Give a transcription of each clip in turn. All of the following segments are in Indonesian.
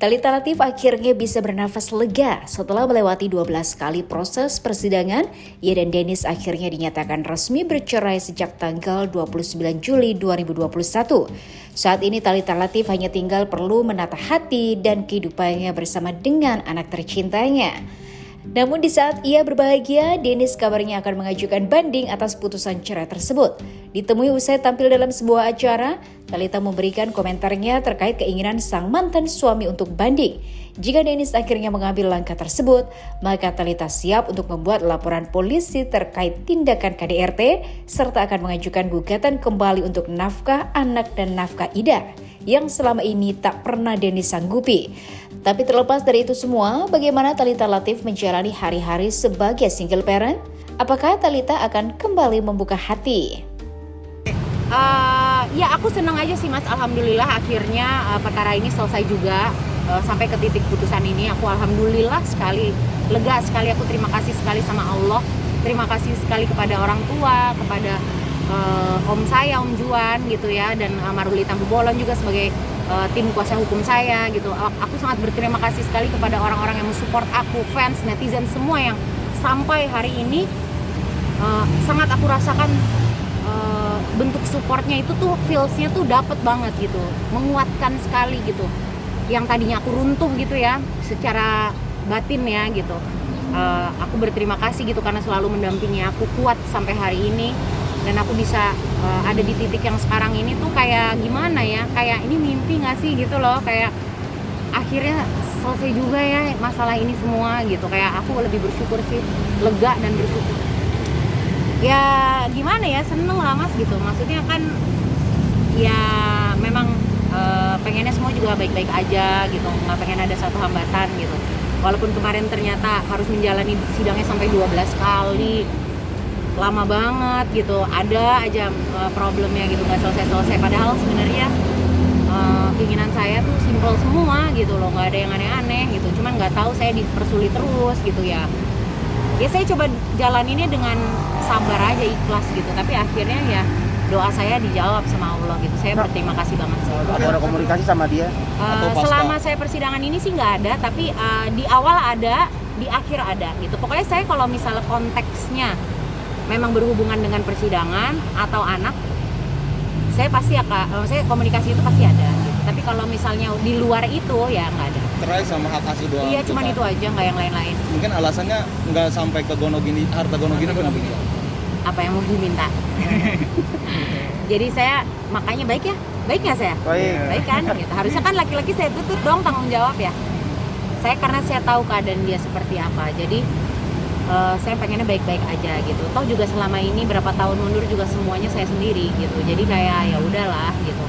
Thalita Latief akhirnya bisa bernafas lega setelah melewati 12 kali proses persidangan. Ia dan Dennis akhirnya dinyatakan resmi bercerai sejak tanggal 29 Juli 2021. Saat ini Thalita Latief hanya tinggal perlu menata hati dan kehidupannya bersama dengan anak tercintanya. Namun di saat ia berbahagia, Dennis kabarnya akan mengajukan banding atas putusan cerai tersebut. Ditemui usai tampil dalam sebuah acara, Thalita memberikan komentarnya terkait keinginan sang mantan suami untuk banding. Jika Dennis akhirnya mengambil langkah tersebut, maka Thalita siap untuk membuat laporan polisi terkait tindakan KDRT, serta akan mengajukan gugatan kembali untuk nafkah anak dan nafkah Ida, yang selama ini tak pernah Dennis sanggupi. Tapi terlepas dari itu semua, bagaimana Thalita Latief menjalani hari-hari sebagai single parent? Apakah Thalita akan kembali membuka hati? Ya aku senang aja sih Mas, alhamdulillah akhirnya perkara ini selesai juga. Sampai ke titik putusan ini aku alhamdulillah sekali, lega sekali, aku terima kasih sekali sama Allah. Terima kasih sekali kepada orang tua, kepada om saya, Om Juan gitu ya, dan Maruli Tambu Bolon juga sebagai tim kuasa hukum saya gitu. Aku sangat berterima kasih sekali kepada orang-orang yang mensupport aku, fans, netizen semua yang sampai hari ini sangat aku rasakan bentuk supportnya itu tuh, feelsnya tuh dapet banget gitu, menguatkan sekali gitu. Yang tadinya aku runtuh gitu ya, secara batin ya gitu. Aku berterima kasih gitu karena selalu mendampingi aku, kuat sampai hari ini. Dan aku bisa ada di titik yang sekarang ini tuh kayak gimana ya, kayak ini mimpi gak sih gitu loh, kayak akhirnya selesai juga ya masalah ini semua gitu. Kayak aku lebih bersyukur sih, lega dan bersyukur. Ya gimana ya, seneng lah Mas gitu, maksudnya kan ya memang pengennya semua juga baik-baik aja gitu, nggak pengen ada satu hambatan gitu. Walaupun kemarin ternyata harus menjalani sidangnya sampai 12 kali, lama banget gitu, ada aja problemnya gitu, nggak selesai-selesai. Padahal sebenarnya keinginan saya tuh simpel semua gitu loh, nggak ada yang aneh-aneh gitu. Cuman nggak tahu saya dipersulit terus gitu ya. Ya saya coba jalaninnya dengan sabar aja, ikhlas gitu. Tapi akhirnya ya doa saya dijawab sama Allah gitu. Saya berterima kasih banget sih. Ada komunikasi sama dia? Selama saya persidangan ini sih nggak ada, tapi di awal ada, di akhir ada gitu. Pokoknya saya kalau misalnya konteksnya memang berhubungan dengan persidangan atau anak, saya pasti akan, saya komunikasi itu pasti ada gitu. Tapi kalau misalnya di luar itu ya nggak ada. Cerai sama hak asuh doang. Iya, cuman itu aja, nggak yang lain-lain. Mungkin alasannya nggak sampai ke gono gini, harta gono gini kenapa gitu? Apa yang mau diminta? Jadi saya makanya baik ya, baik nggak saya? Baik kan? Gitu. Harusnya kan laki-laki saya tuntut dong tanggung jawab ya. Saya karena saya tahu keadaan dia seperti apa, jadi saya pengennya baik-baik aja gitu. Toh juga selama ini berapa tahun mundur juga semuanya saya sendiri gitu. Jadi kayak ya udahlah gitu.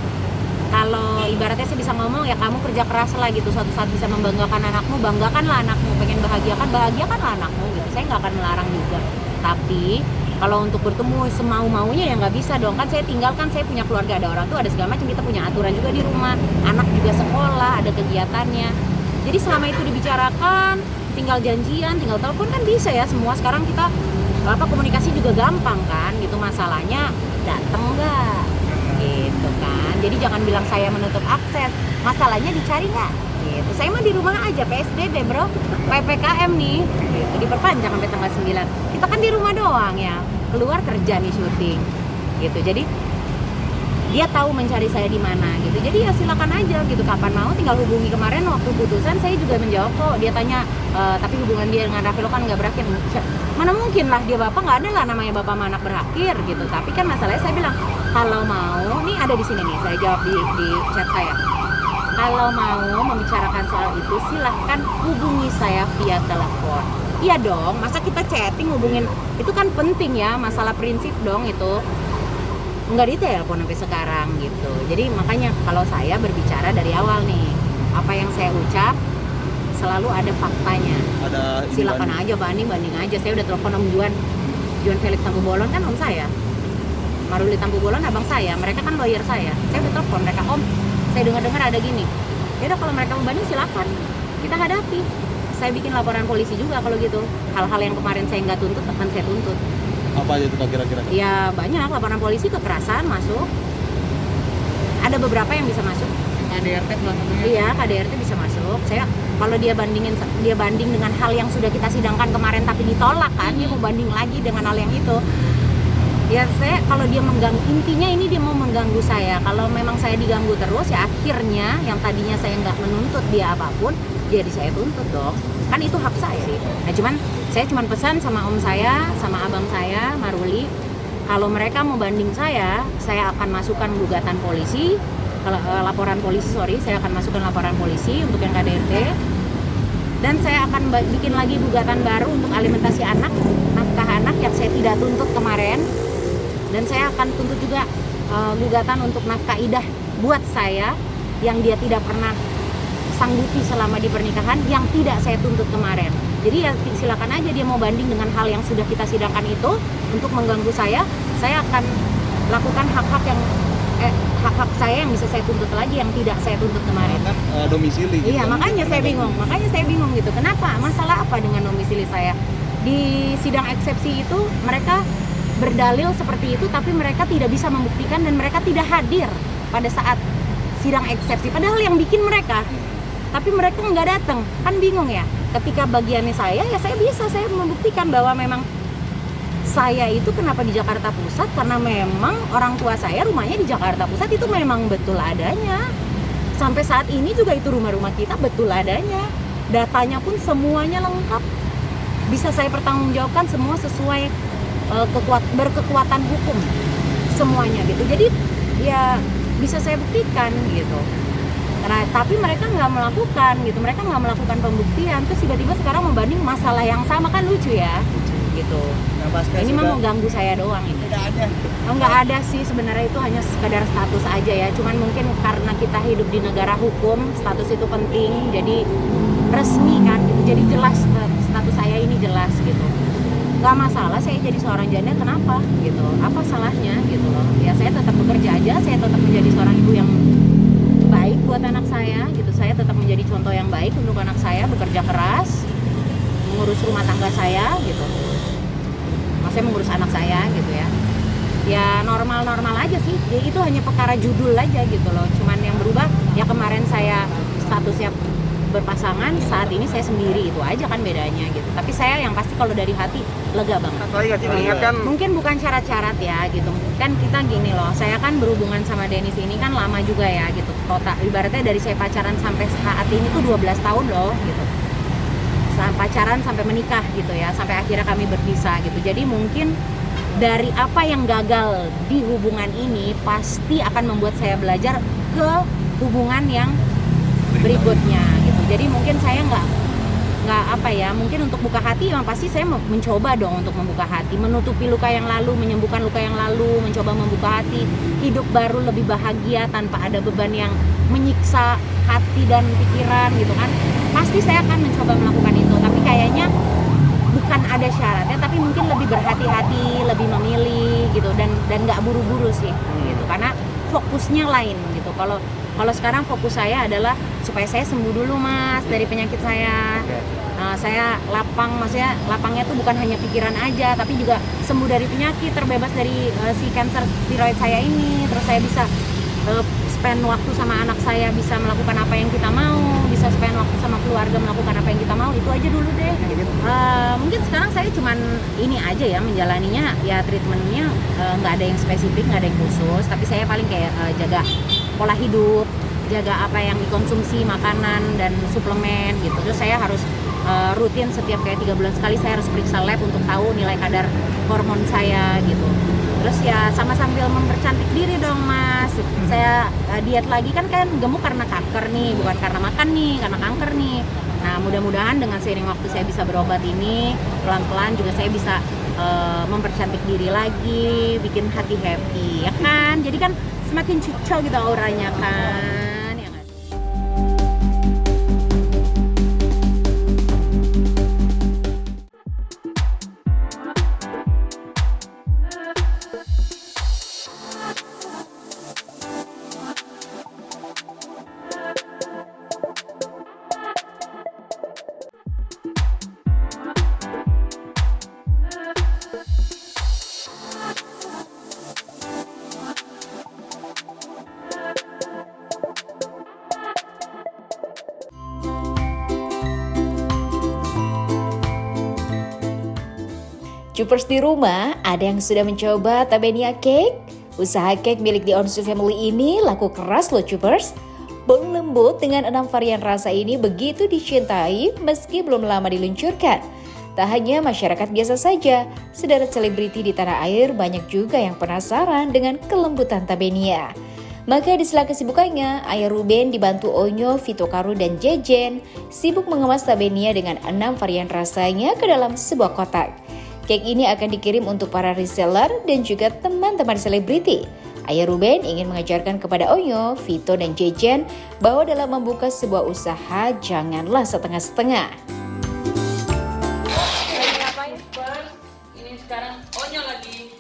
Kalau ibaratnya saya bisa ngomong ya, kamu kerja keras lah gitu, suatu saat bisa membanggakan anakmu, banggakanlah anakmu, pengen bahagiakanlah anakmu gitu. Saya nggak akan melarang juga. Tapi kalau untuk bertemu semau-maunya ya nggak bisa dong, kan saya tinggalkan, saya punya keluarga, ada orang tua, ada segala macam, kita punya aturan juga di rumah, anak juga sekolah, ada kegiatannya. Jadi selama itu dibicarakan, tinggal janjian, tinggal telepon kan bisa ya semua. Sekarang kita komunikasi juga gampang kan gitu. Masalahnya datang nggak gitu kan. Jadi jangan bilang saya menutup akses, masalahnya dicari nggak gitu. Saya mah di rumah aja, PSBB bro, PPKM nih gitu, diperpanjang sampai tanggal 9. Kita kan di rumah doang ya, keluar kerja nih, syuting gitu. Jadi dia tahu mencari saya di mana gitu. Jadi ya silakan aja gitu, kapan mau tinggal hubungi. Kemarin waktu putusan saya juga menjawab kok. Dia tanya, tapi hubungan dia dengan Raffi kan nggak berakhir. Mana mungkin lah, dia bapak nggak ada lah namanya bapak sama anak berakhir gitu. Tapi kan masalahnya saya bilang, kalau mau, nih ada di sini nih, saya jawab di chat saya. Kalau mau membicarakan soal itu silahkan hubungi saya via telepon. Iya dong, masa kita chatting hubungin, itu kan penting ya, masalah prinsip dong itu. Nggak ditelepon sampai sekarang gitu. Jadi makanya kalau saya berbicara dari awal nih, apa yang saya ucap, selalu ada faktanya. Ada Silakan aja banding aja. Saya udah telepon Om Juan Felix Tampu Bolon kan om saya, Maruli Tampu Bolon abang saya, mereka kan lawyer saya udah telepon mereka, Om saya dengar ada gini. Ya udah kalau mereka mau banding silakan, kita hadapi. Saya bikin laporan polisi juga kalau gitu. Hal-hal yang kemarin saya nggak tuntut akan saya tuntut. Apa aja itu Pak kira-kira? Ya banyak, laporan polisi kekerasan masuk. Ada beberapa yang bisa masuk. KDRT salah satunya. Iya, KDRT bisa masuk. Saya kalau dia banding dengan hal yang sudah kita sidangkan kemarin tapi ditolak kan, dia mau banding lagi dengan hal yang itu. Ya saya kalau dia mengganggu, intinya ini dia mau mengganggu saya. Kalau memang saya diganggu terus ya akhirnya yang tadinya saya nggak menuntut dia apapun, jadi saya tuntut dong. Kan itu hak saya. Nah saya cuman pesan sama om saya, sama abang saya, Maruli, kalau mereka mau banding saya akan masukkan gugatan polisi. Kalau laporan polisi, saya akan masukkan laporan polisi untuk yang KDRT. Dan saya akan bikin lagi gugatan baru untuk alimentasi anak, nafkah anak yang saya tidak tuntut kemarin. Dan saya akan tuntut juga gugatan untuk nafkah idah buat saya yang dia tidak pernah sanggupi selama di pernikahan yang tidak saya tuntut kemarin. Jadi ya silakan aja dia mau banding dengan hal yang sudah kita sidangkan itu untuk mengganggu saya akan lakukan hak-hak saya yang bisa saya tuntut lagi yang tidak saya tuntut kemarin. Kan domisili gitu. Iya, makanya saya bingung gitu. Kenapa? Masalah apa dengan domisili saya? Di sidang eksepsi itu mereka berdalil seperti itu tapi mereka tidak bisa membuktikan dan mereka tidak hadir pada saat sidang eksepsi. Padahal yang bikin mereka, tapi mereka nggak datang. Kan bingung ya. Ketika bagiannya saya saya membuktikan bahwa memang saya itu kenapa di Jakarta Pusat, karena memang orang tua saya rumahnya di Jakarta Pusat itu memang betul adanya. Sampai saat ini juga itu rumah-rumah kita betul adanya. Datanya pun semuanya lengkap. Bisa saya pertanggungjawabkan semua sesuai berkekuatan hukum semuanya gitu. Jadi ya bisa saya buktikan gitu. Nah, tapi mereka nggak melakukan gitu. Mereka nggak melakukan pembuktian. Terus tiba-tiba sekarang membanding masalah yang sama, kan lucu ya. Gitu. Ini mah mau ganggu saya doang ini. Nggak ada sih sebenarnya, itu hanya sekadar status aja ya. Cuman mungkin karena kita hidup di negara hukum, status itu penting. Jadi resmi kan, gitu. Jadi jelas status saya ini jelas gitu. Nggak masalah saya jadi seorang janda, kenapa gitu? Apa salahnya gitu loh? Ya saya tetap bekerja aja, saya tetap menjadi seorang ibu yang baik buat anak saya gitu. Saya tetap menjadi contoh yang baik untuk anak saya, bekerja keras, mengurus rumah tangga saya gitu. Saya mengurus anak saya gitu ya. Ya normal-normal aja sih. Ya, itu hanya perkara judul aja gitu loh. Cuman yang berubah ya kemarin saya statusnya berpasangan, saat ini saya sendiri, itu aja kan bedanya gitu. Tapi saya yang pasti kalau dari hati lega banget. Mengingatkan Mungkin bukan syarat-syarat ya gitu. Kan kita gini loh, saya kan berhubungan sama Dennis ini kan lama juga ya gitu. Total ibaratnya dari saya pacaran sampai saat ini tuh 12 tahun loh gitu. Pacaran sampai menikah gitu ya, sampai akhirnya kami berpisah gitu. Jadi mungkin dari apa yang gagal di hubungan ini pasti akan membuat saya belajar ke hubungan yang berikutnya gitu. Jadi mungkin saya nggak apa ya, mungkin untuk buka hati memang pasti saya mencoba dong untuk membuka hati, menutupi luka yang lalu, menyembuhkan luka yang lalu, mencoba membuka hati, hidup baru lebih bahagia tanpa ada beban yang menyiksa hati dan pikiran gitu kan. Pasti saya akan mencoba melakukan itu, tapi kayaknya bukan ada syaratnya, tapi mungkin lebih berhati-hati, lebih memilih gitu, dan nggak buru-buru sih gitu, karena fokusnya lain gitu. Kalau sekarang fokus saya adalah supaya saya sembuh dulu Mas dari penyakit saya. Nah, saya maksudnya lapangnya tuh bukan hanya pikiran aja, tapi juga sembuh dari penyakit, terbebas dari si kanker tiroid saya ini. Terus saya bisa spend waktu sama anak saya, bisa melakukan apa yang kita mau, bisa spend waktu sama keluarga melakukan apa yang kita mau. Itu aja dulu deh. Mungkin sekarang saya cuman ini aja ya, menjalaninya ya, treatmentnya nggak ada yang spesifik, nggak ada yang khusus, tapi saya paling kayak jaga pola hidup, jaga apa yang dikonsumsi, makanan dan suplemen gitu. Terus saya harus rutin setiap kayak 3 bulan sekali saya harus periksa lab untuk tahu nilai kadar hormon saya gitu. Terus ya sama sambil mempercantik diri dong Mas. Saya diet lagi kan gemuk karena kanker nih, bukan karena makan nih, karena kanker nih. Nah mudah-mudahan dengan seiring waktu saya bisa berobat ini, pelan-pelan juga saya bisa mempercantik diri lagi, bikin hati happy ya kan. Jadi kan semakin cucok gitu auranya kan. Cupers di rumah, ada yang sudah mencoba Tabenia Cake? Usaha cake milik The Onsu Family ini laku keras loh Cupers. Bolu lembut dengan 6 varian rasa ini begitu dicintai meski belum lama diluncurkan. Tak hanya masyarakat biasa saja, sederet selebriti di tanah air banyak juga yang penasaran dengan kelembutan Tabenia. Maka di sela kesibukannya, Ayah Ruben dibantu Onyo, Vito Karu, dan Jejen sibuk mengemas Tabenia dengan 6 varian rasanya ke dalam sebuah kotak. Cake ini akan dikirim untuk para reseller dan juga teman-teman selebriti. Ayah Ruben ingin mengajarkan kepada Onyo, Vito, dan Jejen bahwa dalam membuka sebuah usaha janganlah setengah-setengah. Ini sekarang Onyo lagi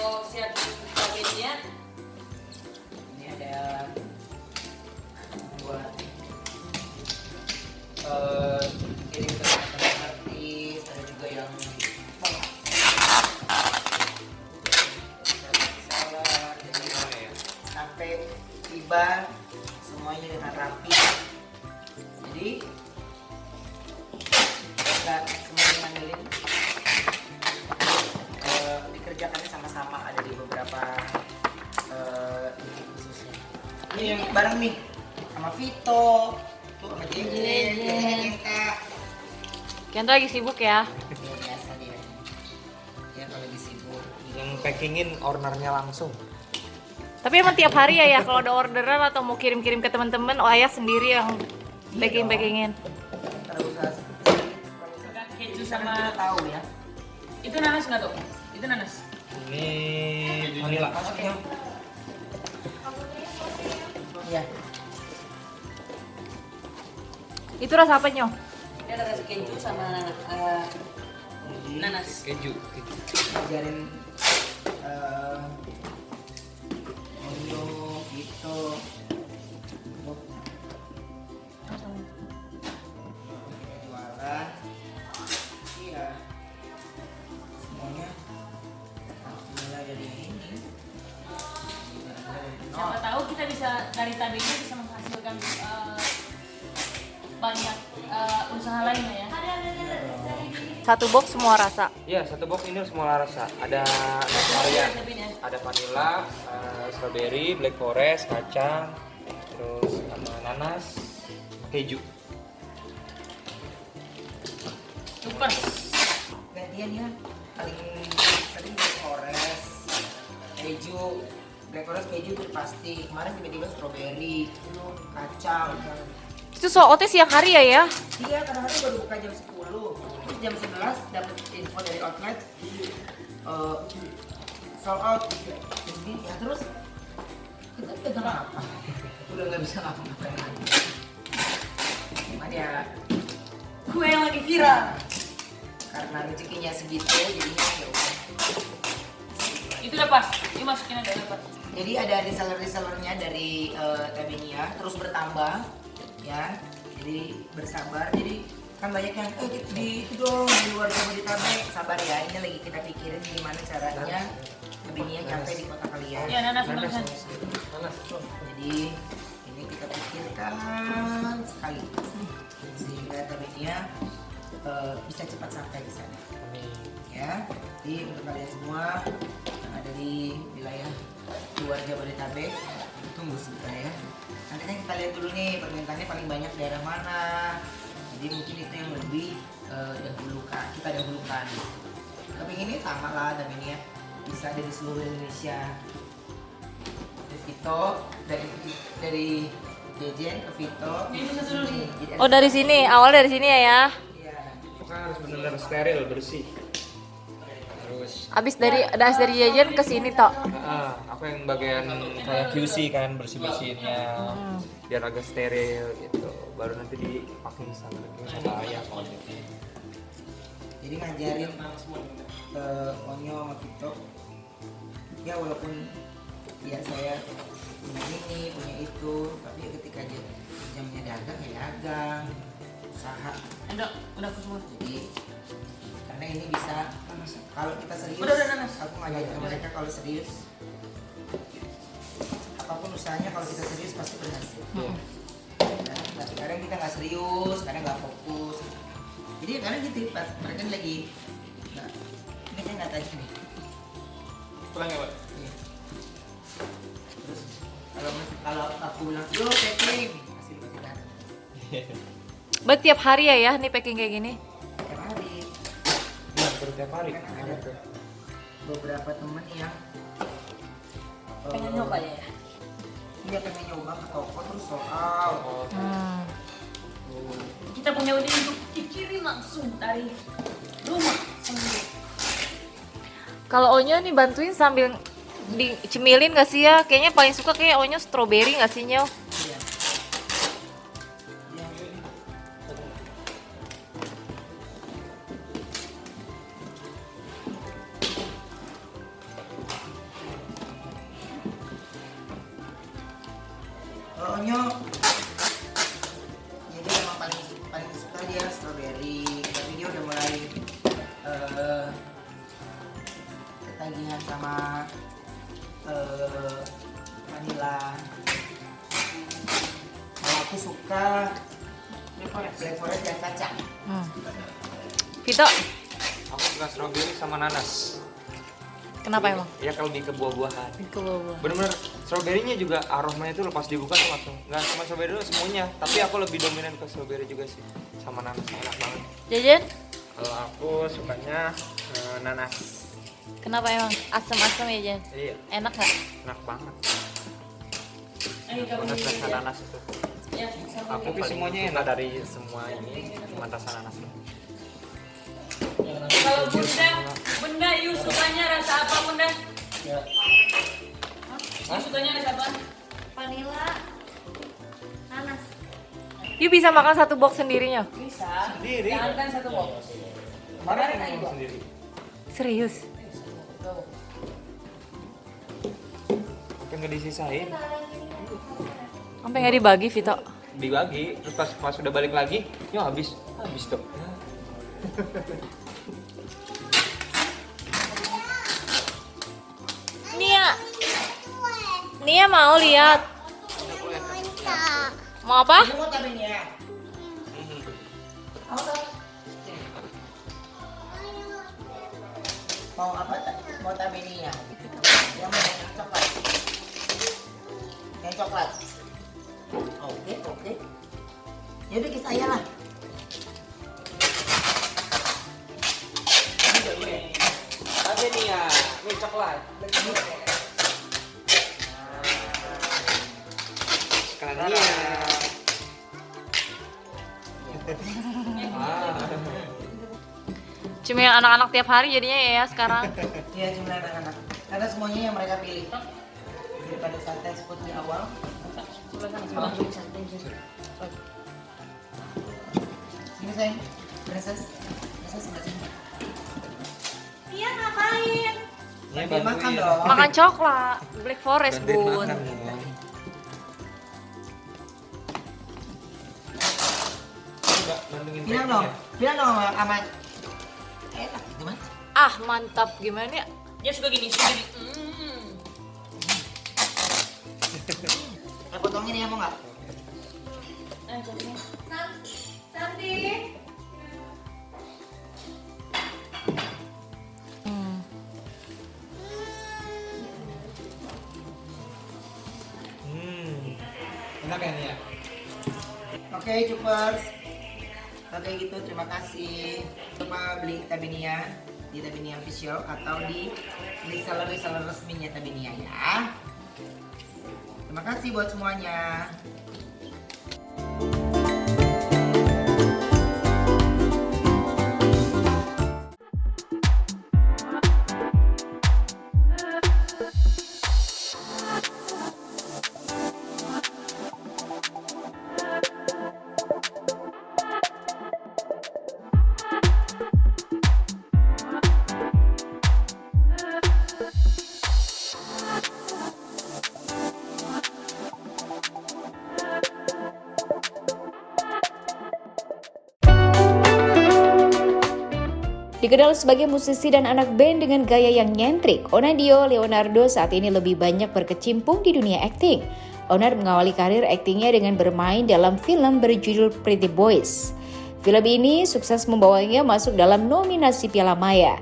mau siapin Tabenia. Ini ada buat kirim ke teman-teman artis, ada juga yang salad, jadi sampai tiba semuanya dengan rapi. Jadi nggak semuanya manggilin, dikerjakannya sama-sama, ada di beberapa titik khususnya. Ini yang bareng nih sama Vito, tuh sama Jejen, Kak. Kento lagi sibuk ya. Ya, biasa dia. Ya kalau lagi sibuk. Yang packingin ownernya langsung. Tapi emang tiap hari ya kalau ada orderan atau mau kirim-kirim ke teman-teman, Ayah sendiri yang packing-packingin. Kalau usaha Keju sama kita tahu ya. Itu nanas nggak tuh? Itu nanas. Ini vanilla. Oke. Iya. Itu rasa apa nyoh? Ini ada rasa keju sama Nanas. Keju. ngajarin Onyo gitu. Jualan. Iya. Semuanya harus mulai dari ini. Siapa tahu kita bisa dari Tabenia bisa menghasilkan banyak usaha lainnya ya. Satu box semua rasa. Iya, satu box ini semua rasa. Ada 6 varian. Ada vanilla, strawberry, black forest, kacang, terus sama nanas, keju. Super. Gantian ya, paling sering black forest, keju. Black forest keju itu pasti. Kemarin tiba-tiba strawberry, kacang. Itu sootnya siang hari ya? Iya, kadang-kadang baru buka jam 10. Terus jam 11 dapat info dari outlet sold out. Jadi ya terus kita pegang apa? Udah nggak bisa ngapa-ngapain lagi. Cuman ya gue yang lagi viral. Karena rezekinya segitu, jadinya ya udah. Itu udah pas. Ini masukin ada udah pas. Jadi ada reseller-resellernya dari Tabenia terus bertambah ya. Jadi bersabar. Jadi kan banyak yang di itu dong di luar Jabodetabek, sabar ya. Ini lagi kita pikirin gimana caranya Tabenia sampai di kota kalian. Ya nanas. Jadi ini kita pikirkan sekali sehingga Tabenia bisa cepat sampai ke sana. Ya, jadi untuk kalian semua yang ada di wilayah luar Jabodetabek, tunggu sebentar ya. Nantinya kita lihat dulu nih permintaannya paling banyak daerah mana. Jadi mungkin itu yang lebih kita dahulukan. Tapi ini sama lah, tapi ini ya bisa dari seluruh Indonesia. Dari Vito, dari Jejen ke Vito. Oh dari sini, awal dari sini ya? Iya. Pokoknya harus benar-benar steril, bersih. Terus Abis dari Jejen ke sini tok. aku yang bagian kayak QC kan, bersih-bersihinnya biar agak steril gitu. Baru nanti dipakai sama ayah kalau gitu. Jadi ngajarin ke Onyo sama Vito. Ya walaupun ya saya punya ini, punya itu, tapi ya ketika jamnya dagang ya dagang, usaha. Udah semua. Jadi karena ini bisa kalau kita serius, Udah nanas. aku ngajarin ke mereka kalau serius apapun usahanya, kalau kita serius pasti berhasil. Nah, kadang kita nggak serius, kadang nggak fokus. Jadi karena gitu pas mereka lagi, nah ini saya nggak tahu nih. Pulang ya, Pak? Iya. Terus kalau aku bilang yo packing pasti datang. Berarti tiap hari ya nih packing kayak gini? Tiap hari. Iya, tiap hari. Kan ada beberapa teman yang Pengen nyoba ya? Iya pengen nyoba ke toko terus sold out. Kita punya ide untuk dikirim langsung dari rumah sendiri. Kalau Onyo nih bantuin sambil dicemilin gak sih ya? Kayaknya paling suka kayak Onyo strawberry gak sih Nyo? Iya. Iya. Onyo, ya dia emang paling suka dia strawberry, tapi dia udah mulai ketagihan sama vanilla. Kalau aku suka black forest dan kacang. Vito, Aku suka strawberry sama nanas. kenapa emang? Ya kalau lebih ke buah-buahan. Ke bawah. Bener-bener strawberry-nya juga aromanya itu lepas dibuka tuh langsung. Nggak cuma strawberry doang semuanya, tapi aku lebih dominan ke strawberry juga sih. Sama nanas enak banget. Jajan, Kalau aku sukanya nanas. kenapa emang? Asam-asam ya Jan? Iya, Enak gak? enak banget. Ayo kamu Nanas ini rasa ya. nanas itu. Ya, sama Aku paling semuanya enak dari semua ini cuma rasa nanas. Kalau bunda Yu sukanya rasa apa bunda? Ya. Yu sukanya rasa apa? Vanilla, nanas. You bisa makan satu box sendirinya? Bisa. Sendiri. Jangan kan satu box. Kemarin aku sendiri. Serius? Sampai nggak disisain. Sampai nggak dibagi Vito? Dibagi, terus pas udah balik lagi, yo habis tuh. Nia mau lihat. Mau apa? Ini mau tapi nih ya. Mau apa? Mau tapi nih ya. Yang mana yang coklat? Yang coklat. Oke. Ya udah kita saya lah. Ada nih ya, ini coklat. Sekalian ya. Cuma yang anak-anak tiap hari jadinya ya sekarang. Iya jumlah anak-anak. Karena semuanya yang mereka pilih. Daripada santai seperti di awal. Sini sayang. Princess sebelah sini. Iya ngapain? Bantuin makan dong. Makan coklat, Black Forest bun. Bilang dong sama Aman. Enak gimana? Ah mantap gimana ya? Dia suka gini, suka gini. Potongin ya mau nggak? Enak ya nih ya? Oke, Cupers. Oke gitu, terima kasih. Coba beli Tabinia di Tabinia Official atau di reseller resminya Tabinia ya. Terima kasih buat semuanya. Dikenal sebagai musisi dan anak band dengan gaya yang nyentrik, Onadio Leonardo saat ini lebih banyak berkecimpung di dunia akting. Onar mengawali karir aktingnya dengan bermain dalam film berjudul Pretty Boys. Film ini sukses membawanya masuk dalam nominasi Piala Maya.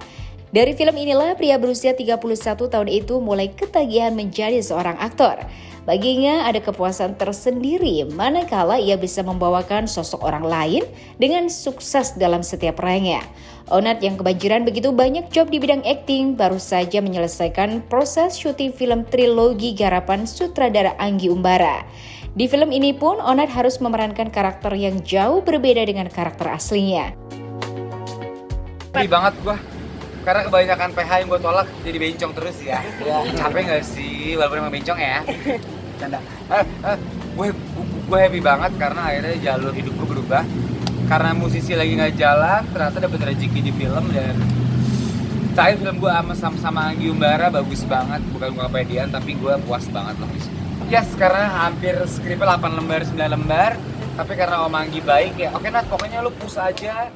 Dari film inilah pria berusia 31 tahun itu mulai ketagihan menjadi seorang aktor. Baginya ada kepuasan tersendiri manakala ia bisa membawakan sosok orang lain dengan sukses dalam setiap perannya. Onat yang kebanjiran begitu banyak job di bidang akting baru saja menyelesaikan proses syuting film trilogi garapan sutradara Anggi Umbara. Di film ini pun Onat harus memerankan karakter yang jauh berbeda dengan karakter aslinya. Happy banget gua. Karena kebanyakan PH yang gue tolak jadi bencong terus ya. Capek gak sih walaupun emang bencong ya? Canda. Gue happy banget karena akhirnya jalur hidup gue berubah. Karena musisi lagi gak jalan, ternyata dapet rezeki di film. Dan terakhir film gue sama Anggi Umbara bagus banget. Bukan gue kepedean tapi gue puas banget lah. Yes, karena hampir skripnya 8 lembar, 9 lembar. Tapi karena Om Anggi baik ya, oke Nat, pokoknya lu push aja.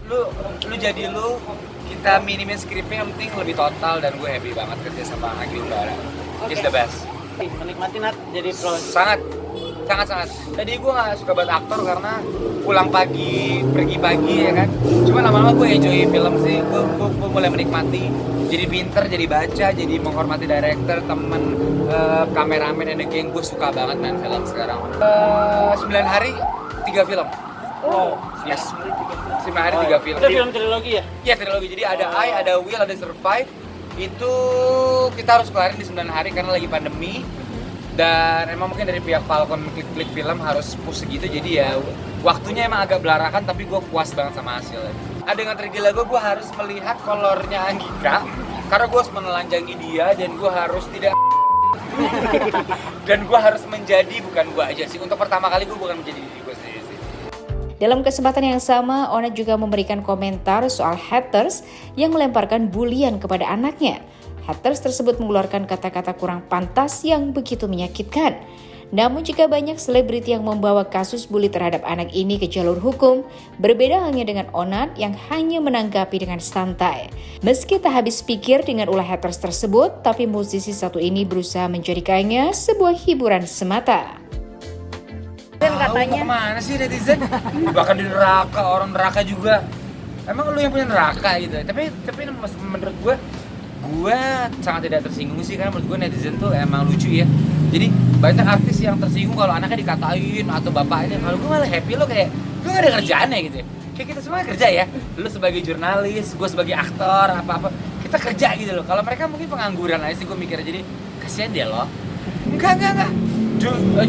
Lu jadi lu, kita minimin skripnya yang penting lebih total. Dan gue happy banget kerja sama Anggi Umbara. It's the best. Menikmati Nat jadi pro. Sangat. Tadi gue gak suka banget aktor karena pulang pagi, pergi pagi ya kan. Cuma lama-lama gue enjoy film sih. Gue mulai menikmati. Jadi pinter, jadi baca, jadi menghormati director, temen, kameramen, and the gang. Gue suka banget main film sekarang. 9 hari 3 film. Oh, Yes. 9 hari 3 film. Itu film trilogi ya? Iya, trilogi. Jadi ada I, ada Will, ada Survive. Itu kita harus kelarin di 9 hari karena lagi pandemi. Dan emang mungkin dari pihak Falcon klik film harus push segitu. Jadi ya waktunya emang agak belarakan tapi gue puas banget sama hasilnya. Dengan tergila gue harus melihat kolornya Anggika. Karena gue harus menelanjangi dia dan gue harus tidak dan gue harus menjadi bukan gue aja sih. Untuk pertama kali gue bukan menjadi diri gue sendiri sih. Dalam kesempatan yang sama, Onat juga memberikan komentar soal haters yang melemparkan bulian kepada anaknya. Haters tersebut mengeluarkan kata-kata kurang pantas yang begitu menyakitkan. Namun jika banyak selebriti yang membawa kasus bully terhadap anak ini ke jalur hukum, berbeda halnya dengan Onat yang hanya menanggapi dengan santai. Meski tak habis pikir dengan ulah haters tersebut, tapi musisi satu ini berusaha menjadikannya sebuah hiburan semata. Dan katanya Kemana sih netizen? Bahkan di neraka, orang neraka juga. Emang lu yang punya neraka gitu. Tapi menurut gue sangat tidak tersinggung sih karena menurut gue netizen tuh emang lucu ya. Jadi banyak artis yang tersinggung kalau anaknya dikatain atau bapaknya. Kalau gue malah happy lo kayak gue gak ada kerjaannya gitu. Kayak kita semua kerja ya. Lu sebagai jurnalis, gue sebagai aktor, apa-apa. Kita kerja gitu loh. Kalau mereka mungkin pengangguran aja sih gue mikirnya. Jadi kasihan dia loh. Enggak.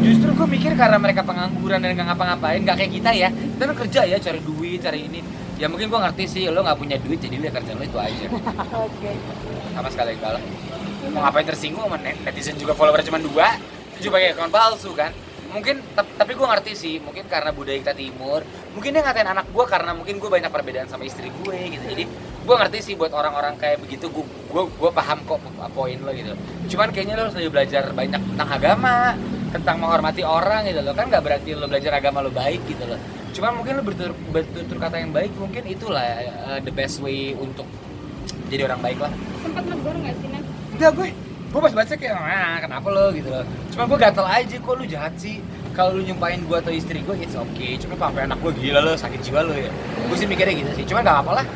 Justru gue mikir karena mereka pengangguran dan gak ngapa-ngapain, gak kayak kita ya. Kita kan kerja ya, cari duit, cari ini. Ya mungkin gue ngerti sih, lo gak punya duit jadi lo kerjaan lo itu aja. Oke. Sama sekali enggak lah. Mau ngapain tersinggung sama netizen juga follower cuma 2, itu pakai akun palsu kan. Mungkin, tapi gue ngerti sih, mungkin karena budaya kita timur. Mungkin dia ngatain anak gue karena mungkin gue banyak perbedaan sama istri gue gitu. Jadi gue ngerti sih buat orang-orang kayak begitu, gue paham kok poin lo gitu. Cuman kayaknya lo harus lebih belajar banyak tentang agama, tentang menghormati orang gitu loh. Kan gak berarti lo belajar agama lo baik gitu loh. Cuman mungkin lo bertutur kata yang baik, mungkin itulah the best way untuk jadi orang baik lah. Sempat negor nggak sih, Nat? Enggak, gue pas baca kayak kenapa lo gitu loh. Cuma gue gatel aja, kok lu jahat sih kalau lu nyumpain gue atau istri gue. It's okay, cuma sampai anak gue gila lo, sakit jiwa lo ya. Gue sih mikirnya gitu sih, cuma gak apa-apa lah.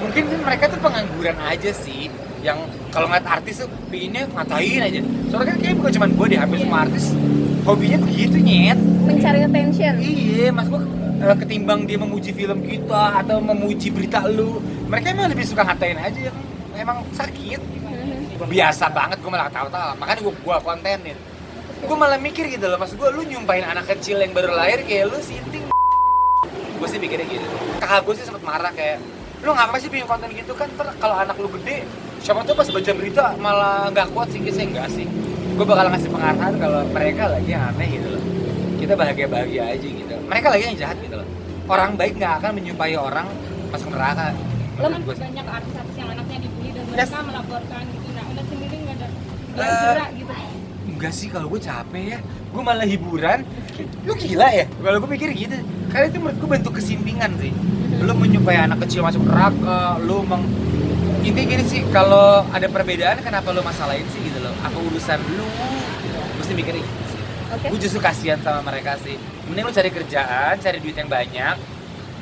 Mungkin mereka tuh pengangguran aja sih, yang kalau ngeliat artis tuh pinginnya ngatain aja. Soalnya kan kayaknya bukan cuma gue deh, hampir semua artis hobinya begitu nyet. Mencari attention. Iya, mas gue ketimbang dia memuji film kita atau memuji berita lu, mereka emang lebih suka ngatain aja yang emang sakit. Biasa banget gue malah tahu-tahu, makanya gue kontenin. Gue malah mikir gitu loh, mas gue lu nyumpahin anak kecil yang baru lahir kayak lu sinting. Gue sih mikirnya gitu. Kakak gue sih sempet marah kayak, lu ngapain sih bikin konten gitu kan, kalau anak lu gede, siapa tuh pas baca berita malah nggak kuat sih, kisahnya enggak sih. Gue bakal ngasih pengarahan kalau mereka lagi yang aneh gitu loh. Kita bahagia-bahagia aja gitu. Mereka lagi yang jahat gitu loh. Orang baik nggak akan menyumpahi orang masuk neraka. Lo kan banyak artis-artis yang anaknya dibully dan mereka melaporkan gitu. Nah, Anda sendiri nggak ada gerak gitu? Enggak sih, kalau gue capek ya. Gue malah hiburan. Lu gila ya? Kalau gue mikir gitu. Karena itu menurut gue bentuk kesintingan sih. Lu menyumpahi anak kecil masuk neraka, intinya gini sih, kalau ada perbedaan kenapa lu masalahin sih gitu loh. Apa urusan lu? Mesti mikirnya gitu sih. Gue justru kasihan sama mereka sih. Mending lu cari kerjaan, cari duit yang banyak.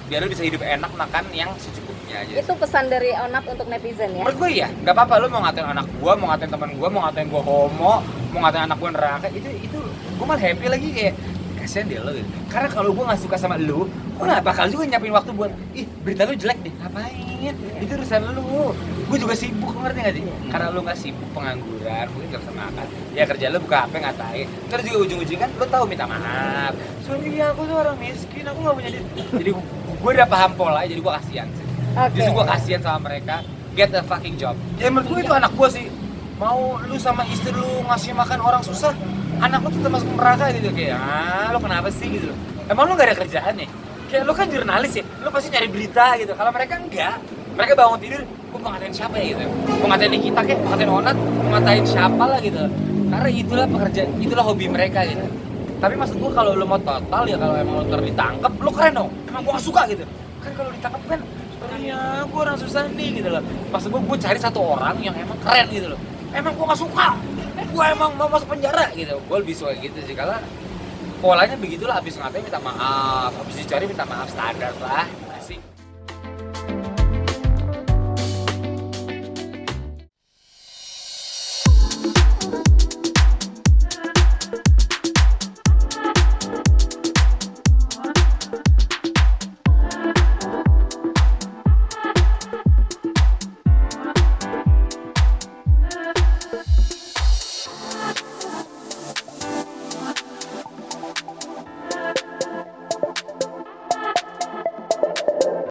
biar lu bisa hidup enak, makan yang secukupnya aja. Itu pesan dari Onat untuk netizen ya? Menurut gue iya, nggak apa-apa lu mau ngatain anak gua, mau ngatain teman gua, mau ngatain gua homo, mau ngatain anak gua neraka, itu gua malah happy lagi kayak kasihan deh lo gitu. Karena kalau gua nggak suka sama lu, gua nggak bakal juga nyiapin waktu buat berita lu jelek deh, ngapain? Itu urusan lu. Gua juga sibuk, ngerti nggak sih? Karena lu nggak sibuk, pengangguran, mungkin nggak bisa makan. Ya kerja lu buka HP ngatain. Terus juga ujung-ujungnya kan lu tahu minta maaf. Sorry aku tuh orang miskin, aku nggak punya duit. Jadi gua udah paham pola, jadi gua kasihan sih. Justru gue kasihan sama mereka, get a fucking job. Ya menurut gue itu anak gue sih. Mau lu sama istri lu ngasih makan orang susah, anak lu tetap masuk neraka gitu. Kayak, lu kenapa sih gitu loh. Emang lu gak ada kerjaan nih? Kayak lu kan jurnalis ya, lu pasti nyari berita gitu. Kalau mereka enggak, mereka bangun tidur, gue mau ngatain siapa ya gitu. Mau ngatain Nikita kek, mau ngatain Onat, mau ngatain siapa lah gitu. Karena itulah pekerjaan, itulah hobi mereka gitu. Tapi maksud gue kalau lu mau total ya, kalau emang lu ditangkap, lu keren dong. Emang gue gak suka gitu. Kan kalau ditangkap kan, iya, gue orang susah nih gitu loh. Maksud gue cari satu orang yang emang keren gitu loh. Emang gue gak suka, gue emang mau masuk penjara gitu. Gue lebih suka gitu sih, karena polanya begitulah. Habis ngatain minta maaf, habis dicari minta maaf, standar lah.